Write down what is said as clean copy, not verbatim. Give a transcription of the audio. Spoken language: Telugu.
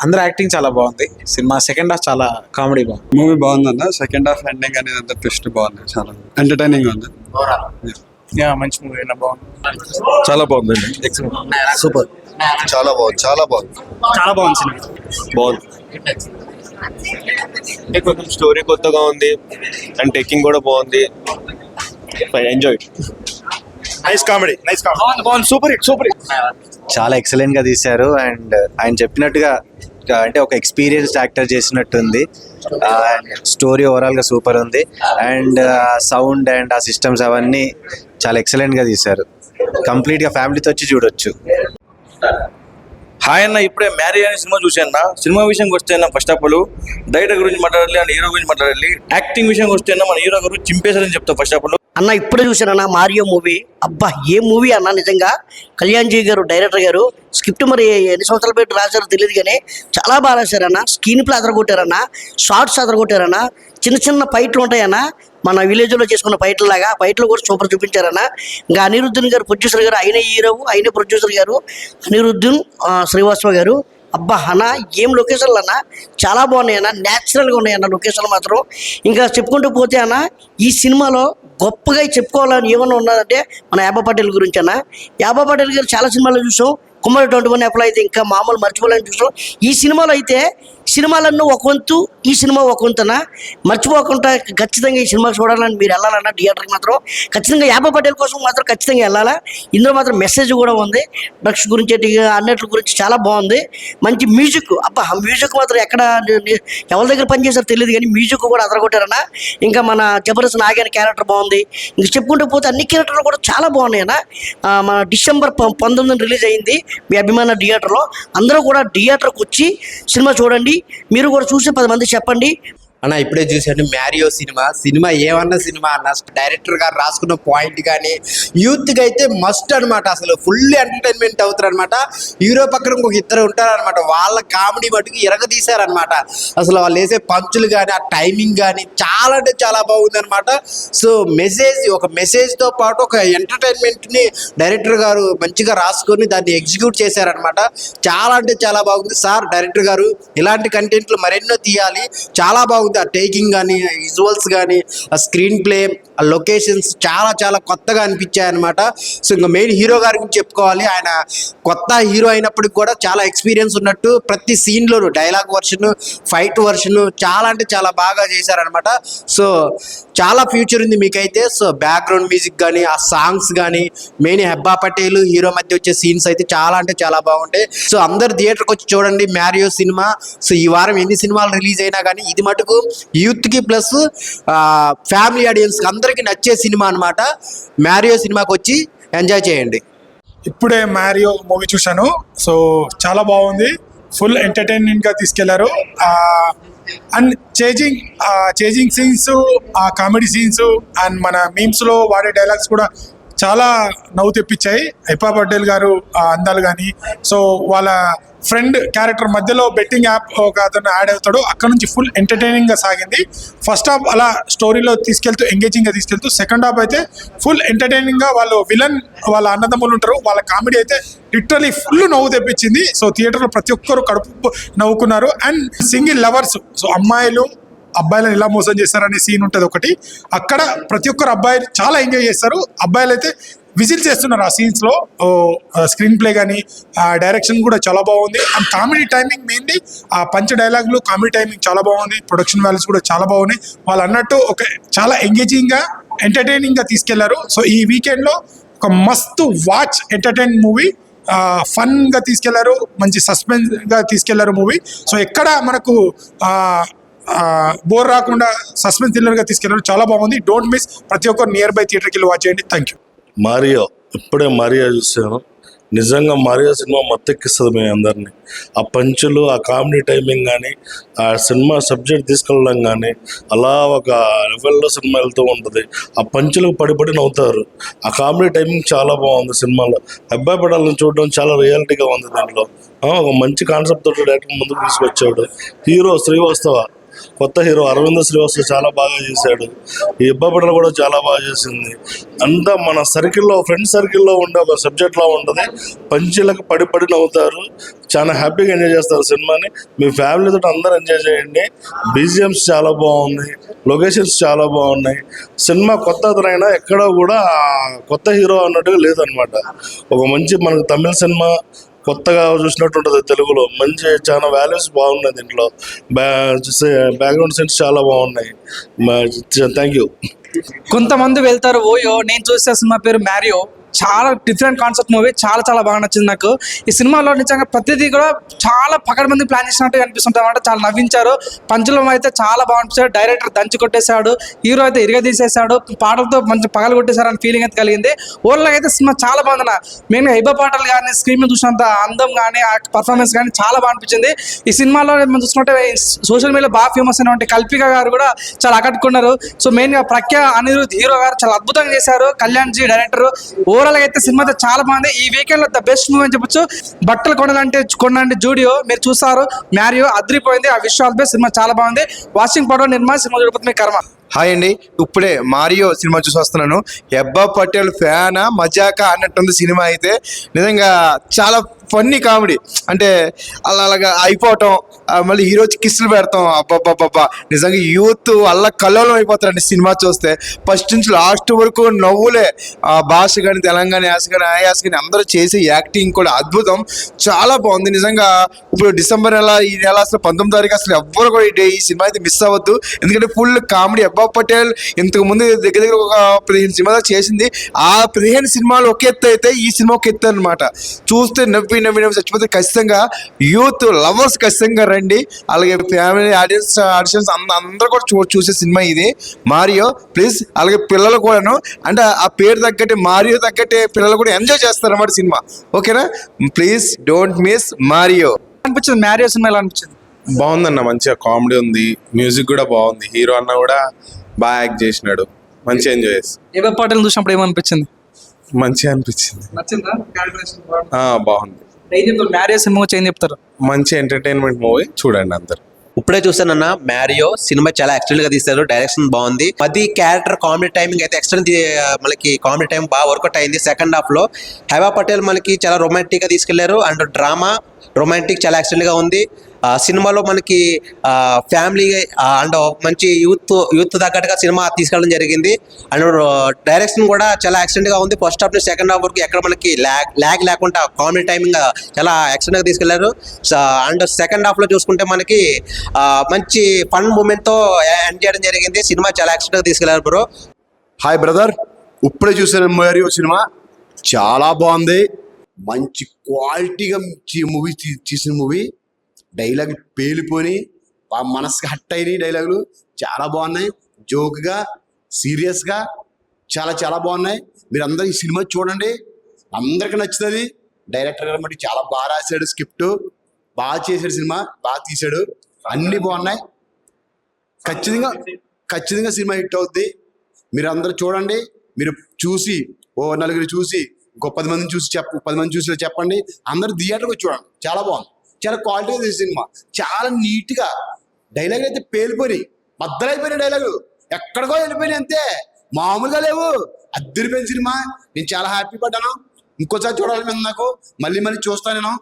అందరూ యాక్టింగ్ చాలా బాగుంది. సినిమా సెకండ్ హాఫ్ చాలా కామెడీ బాగుంది. మూవీ బాగుందన్న. సెకండ్ హాఫ్ ఎండింగ్ అనేది అంత ట్విస్ట్ బాగుంది, చాలా ఎంటర్టైనింగ్ ఉంది. మంచి మూవీ బాగుంది, చాలా బాగుందండి. సూపర్, చాలా బాగుంది, చాలా బాగుంది, చాలా బాగుంది సినిమా. బాగుంది. కొంచెం స్టోరీ కొత్తగా ఉంది అండ్ టేకింగ్ కూడా బాగుంది. Enjoy. Nice comedy, nice comedy, బాగుంది. Super hit, super hit. చాలా ఎక్సలెంట్ గా తీశారు. అండ్ ఆయన చెప్పినట్టుగా అంటే ఒక ఎక్స్పీరియన్స్డ్ యాక్టర్ చేసినట్టుంది. స్టోరీ ఓవరాల్ గా సూపర్ ఉంది. అండ్ సౌండ్ అండ్ ఆ సిస్టమ్స్ అవన్నీ చాలా ఎక్సలెంట్ గా తీశారు. కంప్లీట్ గా ఫ్యామిలీతో వచ్చి చూడొచ్చు. హాయ్ అన్న, ఇప్పుడే మ్యారీ అనే సినిమా చూసాను. సినిమా విషయంకి వస్తే అన్న ఫస్ట్ ఆఫ్ ఆల్ డైరెక్టర్ గురించి మాట్లాడాలి అండ్ హీరో గురించి మాట్లాడాలి. యాక్టింగ్ విషయంకి వస్తే అన్న మన హీరో గురించి చింపేశారని చెప్తా ఫస్ట్ ఆఫ్ ఆల్. అన్న ఇప్పుడే చూశానన్న మారియో మూవీ. అబ్బా ఏ మూవీ అన్న, నిజంగా కళ్యాణ్ జీ గారు డైరెక్టర్ గారు స్క్రిప్ట్ మరి ఎన్ని సంవత్సరాలు పెట్టి రాశారో తెలియదు కానీ చాలా బాగా రాశారన్న. స్క్రీన్ ప్లే అదరగొట్టారన్న, షార్ట్స్ అదరగొట్టారన్న. చిన్న చిన్న ఫైట్లు ఉంటాయన్న, మన విలేజ్లో చేసుకున్న ఫైట్లు లాగా ఫైట్లు కూడా సూపర్ చూపించారన్న. ఇంకా అనిరుద్ధన్ గారు ప్రొడ్యూసర్ గారు, అయిన హీరో అయిన ప్రొడ్యూసర్ గారు అనిరుద్ధన్ శ్రీవాస్తవ గారు. అబ్బా అన్న ఏం లొకేషన్లు అన్న చాలా బాగున్నాయి అన్న, న్యాచురల్గా ఉన్నాయి అన్న లొకేషన్లు మాత్రం. ఇంకా చెప్పుకుంటూ పోతే అన్న ఈ సినిమాలో గొప్పగా చెప్పుకోవాలని ఏమన్నా ఉన్నదంటే మన యాబా పటేల్ గురించి అన్న. యాబా పటేల్ గారు చాలా సినిమాల్లో చూసాం. కుమ్మరి 21 ఎప్పుడు అయితే ఇంకా మామూలు మర్చిపోలేని చూసాం. ఈ సినిమాలో అయితే సినిమాలన్నీ ఒక వంతు, ఈ సినిమా ఒక వంతున మర్చిపోకుండా ఖచ్చితంగా ఈ సినిమా చూడాలని మీరు వెళ్ళాలన్నా థియేటర్కి మాత్రం ఖచ్చితంగా యాబా పటేల్ కోసం మాత్రం ఖచ్చితంగా వెళ్ళాలా. ఇందులో మాత్రం మెసేజ్ కూడా ఉంది, డ్రగ్స్ గురించి అన్నిటి గురించి చాలా బాగుంది. మంచి మ్యూజిక్, అబ్బా మ్యూజిక్ మాత్రం ఎక్కడ ఎవరి దగ్గర పనిచేసారో తెలియదు కానీ మ్యూజిక్ కూడా అదరగొట్టారన్న. ఇంకా మన జబర్దస్త్ నాగేని క్యారెక్టర్ బాగుంది. ఇంక చెప్పుకుంటూ పోతే అన్ని క్యారెక్టర్లు కూడా చాలా బాగున్నాయి అన్న. మన డిసెంబర్ 19 రిలీజ్ అయింది మీ అభిమాన థియేటర్లో. అందరూ కూడా థియేటర్కి వచ్చి సినిమా చూడండి. మీరు కూడా చూసి 10 మంది చెప్పండి. అన్న ఇప్పుడే చూసాను మ్యారియో సినిమా ఏమన్నా సినిమా అన్న. డైరెక్టర్ గారు రాసుకున్న పాయింట్ కానీ యూత్కి అయితే మస్ట్ అనమాట. అసలు ఫుల్ ఎంటర్టైన్మెంట్ అవుతారు అనమాట. హీరో పక్కన ఇంకొక ఇద్దరు ఉంటారనమాట, వాళ్ళ కామెడీ మటుకు ఇరగదీశారనమాట. అసలు వాళ్ళు వేసే పంచులు కానీ ఆ టైమింగ్ కానీ చాలా అంటే చాలా బాగుంది అనమాట. సో ఒక మెసేజ్తో పాటు ఒక ఎంటర్టైన్మెంట్ని డైరెక్టర్ గారు మంచిగా రాసుకొని దాన్ని ఎగ్జిక్యూట్ చేశారనమాట. చాలా అంటే చాలా బాగుంది సార్. డైరెక్టర్ గారు ఇలాంటి కంటెంట్లు మరెన్నో తీయాలి. చాలా బాగుంది. ఆ టేకింగ్ కానీ, విజువల్స్ కానీ, ఆ స్క్రీన్ ప్లే, ఆ లొకేషన్స్ చాలా చాలా కొత్తగా అనిపించాయి అనమాట. సో ఇంకా మెయిన్ హీరో గారి గురించి చెప్పుకోవాలి. ఆయన కొత్త హీరో అయినప్పటికి కూడా చాలా ఎక్స్పీరియన్స్ ఉన్నట్టు ప్రతి సీన్లోనూ డైలాగ్ వర్షన్, ఫైట్ వర్షన్ చాలా అంటే చాలా బాగా చేశారనమాట. సో చాలా ఫ్యూచర్ ఉంది మీకైతే. సో బ్యాక్గ్రౌండ్ మ్యూజిక్ కానీ, ఆ సాంగ్స్ కానీ, మెయిన్ హెబ్బా పటేల్ హీరో మధ్య వచ్చే సీన్స్ అయితే చాలా అంటే చాలా బాగుంటాయి. సో అందరు థియేటర్కి వచ్చి చూడండి మ్యారియో సినిమా. సో ఈ వారం ఎన్ని సినిమాలు రిలీజ్ అయినా కానీ ఇది మటుకు యూత్కి ప్లస్ ఫ్యామిలీ ఆడియన్స్కి అందరికీ నచ్చే సినిమా అనమాట. మ్యారియో సినిమాకి వచ్చి ఎంజాయ్ చేయండి. ఇప్పుడే మ్యారియో మూవీ చూశాను. సో చాలా బాగుంది, ఫుల్ ఎంటర్టైన్మెంట్గా తీసుకెళ్లారు. అండ్ చేజింగ్ సీన్స్, ఆ కామెడీ సీన్స్ అండ్ మన మీమ్స్లో వాడే డైలాగ్స్ కూడా చాలా నవ్వు తెప్పించాయి. హెబ్బా పటేల్ గారు అందాలు కానీ, సో వాళ్ళ ఫ్రెండ్ క్యారెక్టర్ మధ్యలో బెట్టింగ్ యాప్ ఒక అతను యాడ్ అవుతాడు. అక్కడ నుంచి ఫుల్ ఎంటర్టైనింగ్గా సాగింది. ఫస్ట్ హాఫ్ అలా స్టోరీలో తీసుకెళ్తూ ఎంగేజింగ్గా తీసుకెళ్తూ, సెకండ్ హాఫ్ అయితే ఫుల్ ఎంటర్టైనింగ్గా వాళ్ళు విలన్ వాళ్ళ అన్నదమ్ములు ఉంటారు, వాళ్ళ కామెడీ అయితే లిటరలీ ఫుల్ నవ్వు తెప్పించింది. సో థియేటర్లో ప్రతి ఒక్కరు కడుపు నవ్వుకున్నారు. అండ్ సింగిల్ లవర్స్, సో అమ్మాయిలు అబ్బాయిలను ఎలా మోసం చేస్తారనే సీన్ ఉంటుంది ఒకటి. అక్కడ ప్రతి ఒక్కరు అబ్బాయిలు చాలా ఎంజాయ్ చేస్తారు. అబ్బాయిలు అయితే విజిల్ చేస్తున్నారు ఆ సీన్స్లో. స్క్రీన్ ప్లే కానీ డైరెక్షన్ కూడా చాలా బాగుంది. అండ్ కామెడీ టైమింగ్ మెయిన్లీ ఆ పంచ్ డైలాగులు కామెడీ టైమింగ్ చాలా బాగుంది. ప్రొడక్షన్ వాల్యూస్ కూడా చాలా బాగున్నాయి. వాళ్ళు అన్నట్టు ఒక చాలా ఎంగేజింగ్గా ఎంటర్టైనింగ్గా తీసుకెళ్లారు. సో ఈ వీకెండ్లో ఒక మస్తు వాచ్ ఎంటర్టైన్ మూవీ, ఫన్గా తీసుకెళ్లారు, మంచి సస్పెన్స్గా తీసుకెళ్లారు మూవీ. సో ఎక్కడ మనకు బోర్ రాకుండా సస్పెన్స్ థ్రిల్లర్గా తీసుకెళ్లారు. చాలా బాగుంది. Don't miss. ప్రతి ఒక్కరు నియర్ బై థియేటర్కి వెళ్ళి వాచ్ చేయండి. Thank you. మారియో ఇప్పుడే చూసాను. నిజంగా మారియో సినిమా మత్తెక్కిస్తుంది మీ అందరినీ. ఆ పంచులు, ఆ కామెడీ టైమింగ్ కానీ, ఆ సినిమా సబ్జెక్ట్ తీసుకెళ్ళడం కానీ అలా ఒక లెవెల్లో సినిమా వెళ్తూ ఉంటుంది. ఆ పంచులకు పడి నవ్వుతారు. ఆ కామెడీ టైమింగ్ చాలా బాగుంది సినిమాలో. అబ్బాయి పడాలని చూడడం చాలా రియాలిటీగా ఉంది. దీంట్లో ఒక మంచి కాన్సెప్ట్ తోటి డైరెక్టర్ ముందుకు తీసుకొచ్చాడు. హీరో శ్రీవాస్తవ కొత్త హీరో అరవింద శ్రీవాస్తవ్ చాలా బాగా చేశాడు. ఈ ఇబ్బపడలు కూడా చాలా బాగా చేసింది. అంతా మన సర్కిల్లో, ఫ్రెండ్ సర్కిల్లో ఉండే ఒక సబ్జెక్ట్లా ఉంటుంది. పంచులకు పడి పడి నవ్వుతారు. చాలా హ్యాపీగా ఎంజాయ్ చేస్తారు సినిమాని. మీ ఫ్యామిలీతో అందరూ ఎంజాయ్ చేయండి. బీజిఎమ్స్ చాలా బాగుంది, లొకేషన్స్ చాలా బాగున్నాయి. సినిమా కొత్త అతనైనా ఎక్కడో కూడా కొత్త హీరో అన్నట్టుగా లేదనమాట. ఒక మంచి మనకు తమిళ సినిమా కొత్తగా చూసినట్టు ఉంటుంది తెలుగులో. మంచి చాలా వాల్యూస్ బాగున్నాయి దీంట్లో. బ్యాక్గ్రౌండ్ సీన్స్ చాలా బాగున్నాయి. Thank you. కొంతమంది వెళ్తారు ఓయో, నేను చూసే సినిమా పేరు మ్యారియో. చాలా డిఫరెంట్ కాన్సెప్ట్ మూవీ, చాలా చాలా బాగా నచ్చింది నాకు. ఈ సినిమాలో నిజంగా ప్రతిదీ కూడా చాలా పకడ్బందీ ప్లాన్ చేసినట్టు అనిపిస్తుంటాయి అన్నమాట. చాలా నవ్వించారు. పంచులం అయితే చాలా బాగుంటుంది. డైరెక్టర్ దంచి కొట్టేశాడు, హీరో అయితే ఇరగదీసేశాడు, పాటలతో మంచి పగలు కొట్టేశారు అని ఫీలింగ్ అయితే కలిగింది. ఓవరాల్గా అయితే సినిమా చాలా బాగుంది. మెయిన్గా ఇబ్బ పాటలు కానీ, స్క్రీన్ మీద చూసినంత అందం కానీ, ఆ పర్ఫార్మెన్స్ కానీ చాలా బాగా అనిపించింది. ఈ సినిమాలో మనం చూసుకుంటే సోషల్ మీడియాలో బాగా ఫేమస్ అయినటువంటి కల్పిక గారు కూడా చాలా ఆకట్టుకున్నారు. సో మెయిన్గా ప్రఖ్యా అనిరుద్ హీరో గారు చాలా అద్భుతంగా చేశారు. Kalyan G director. ఓవరాల్ గా అయితే సినిమా అయితే చాలా బాగుంది. ఈ వీకెండ్ లో ద బెస్ట్ మూవీ అని చెప్పొచ్చు. బట్టలు కొనండి జూడియో మీరు చూసారు. మ్యారియో అద్రిపోయింది. ఆ విషయాలు బెస్ట్. సినిమా చాలా బాగుంది. వాషింగ్ పౌడర్ నిర్మా సినిమా చూడకపోతే మీ కర్మ. హాయ్ అండి, ఇప్పుడే మారియో సినిమా చూసి వస్తున్నాను. ఎబ్బా పటేల్ ఫ్యానా మజాకా అన్నట్టుంది సినిమా అయితే. నిజంగా చాలా ఫన్నీ కామెడీ, అంటే అలాగా అయిపోవటం, మళ్ళీ హీరో కిస్సులు పెడతాం. అబ్బాబ్బాబ్బా, నిజంగా యూత్ అల్ల కల్లోలం అయిపోతారండి సినిమా చూస్తే. ఫస్ట్ నుంచి లాస్ట్ వరకు నవ్వులే. భాష కానీ, తెలంగాణ యాస కానీ, ఆ యాస కానీ అందరూ చేసే యాక్టింగ్ కూడా అద్భుతం. చాలా బాగుంది నిజంగా. ఇప్పుడు డిసెంబర్ నెల, ఈ నెల అసలు 19వ తారీఖు అసలు ఎవ్వరు కూడా ఈ సినిమా అయితే మిస్ అవ్వద్దు. ఎందుకంటే ఫుల్ కామెడీ. అబ్బా పటేల్ ఇంతకు ముందు దగ్గర దగ్గర ఒక 15 సినిమాలు చేసింది. ఆ 15 సినిమాలు ఒక ఎత్తు అయితే ఈ సినిమా ఒక ఎత్తు అనమాట. చూస్తే నవ్వి చచ్చిపోతే ఖచ్చితంగా యూత్ లవర్స్ ఖచ్చితంగా రండి. అలాగే ఫ్యామిలీ ఆడియన్స్ అందరూ కూడా చూసే సినిమా ఇది మారియో. ప్లీజ్ అలాగే పిల్లలు కూడాను, అంటే ఆ పేరు తగ్గట్టే మారియో తగ్గట్టే పిల్లలు కూడా ఎంజాయ్ చేస్తారు అన్నమాట సినిమా. ఓకేనా? Please don't miss Mario. అనిపించింది మ్యారియో సినిమా ఎలా అనిపించింది? బాగుందన్న, మంచిగా కామెడీ ఉంది, మ్యూజిక్ కూడా బాగుంది, హీరో అన్న కూడా బాగా యాక్ట్ చేసినాడు, మంచిగా ఎంజాయ్ చేస్తాం. ఇబ్బ పాటలు చూసినప్పుడు ఏమనిపించింది? మంచిగా అనిపించింది. నచ్చిందా? బాగుంది. మ్యారియో సినిమా చేంజ్ చెప్తారు. మంచి ఎంటర్టైన్మెంట్ మూవీ, చూడండి అందరు. ఇప్పుడే చూసానన్న మ్యారియో సినిమా చాలా ఎక్స్టెంట్ గా తీస్తారు. డైరెక్షన్ బాగుంది. 10 క్యారెక్టర్ కామెడీ టైమింగ్ అయితే ఎక్స్టెంట్ మనకి కామెడీ టైం బాగా వర్కౌట్ అయింది. సెకండ్ హాఫ్ లో హైబా పటేల్ మనకి చాలా రొమాంటిక్ గా తీసుకెళ్లారు. అండ్ డ్రామా రొమాంటిక్ చాలా ఎక్స్టెంట్ గా ఉంది. సినిమాలో మనకి ఫ్యామిలీ అండ్ మంచి యూత్ తగ్గట్టుగా సినిమా తీసుకెళ్ళడం జరిగింది. అండ్ డైరెక్షన్ కూడా చాలా ఎక్స్టెంట్ గా ఉంది. ఫస్ట్ హాఫ్ నుంచి సెకండ్ హాఫ్ వరకు ఎక్కడ మనకి ల్యాగ్ లేకుండా కామెడీ టైమింగ్ చాలా ఎక్స్టెంట్ గా తీసుకెళ్లారు. అండ్ సెకండ్ హాఫ్ లో చూసుకుంటే మనకి మంచి ఫన్ మూమెంట్ తో ఎండ్ చేయడం జరిగింది. సినిమా చాలా ఎక్స్టెంట్ గా తీసుకెళ్లారు బ్రో. హాయ్ బ్రదర్, ఇప్పుడే చూసాను మారియో సినిమా, చాలా బాగుంది. మంచి క్వాలిటీగా మూవీ తీసిన మూవీ. డైలాగ్ పేలిపోయి మనసుకి హట్ అయినాయి. డైలాగులు చాలా బాగున్నాయి. జోక్గా, సీరియస్గా చాలా చాలా బాగున్నాయి. మీరు అందరూ ఈ సినిమా చూడండి, అందరికీ నచ్చుతుంది. డైరెక్టర్ గారు మట్టి చాలా బాగా రాశాడు, స్క్రిప్ట్ బాగా చేశాడు, సినిమా బాగా తీశాడు, అన్నీ బాగున్నాయి. ఖచ్చితంగా సినిమా హిట్ అవుద్ది. మీరు అందరూ చూడండి. మీరు చూసి నలుగురు చూసి ఇంకో 10 మందిని చూసి 10 మంది చూసి చెప్పండి. అందరూ థియేటర్కి వచ్చి చూడండి. చాలా బాగుంది, చాలా క్వాలిటీగా తీసిన సినిమా, చాలా నీట్గా. డైలాగులు అయితే పేలిపోయినాయి, బద్దలైపోయినాయి. డైలాగులు ఎక్కడికో వెళ్ళిపోయినాయి, అంతే, మామూలుగా లేవు. అద్దరిపోయిన సినిమా. నేను చాలా హ్యాపీ పడ్డాను. ఇంకోసారి చూడాలని నాకు మళ్ళీ చూస్తాను నేను.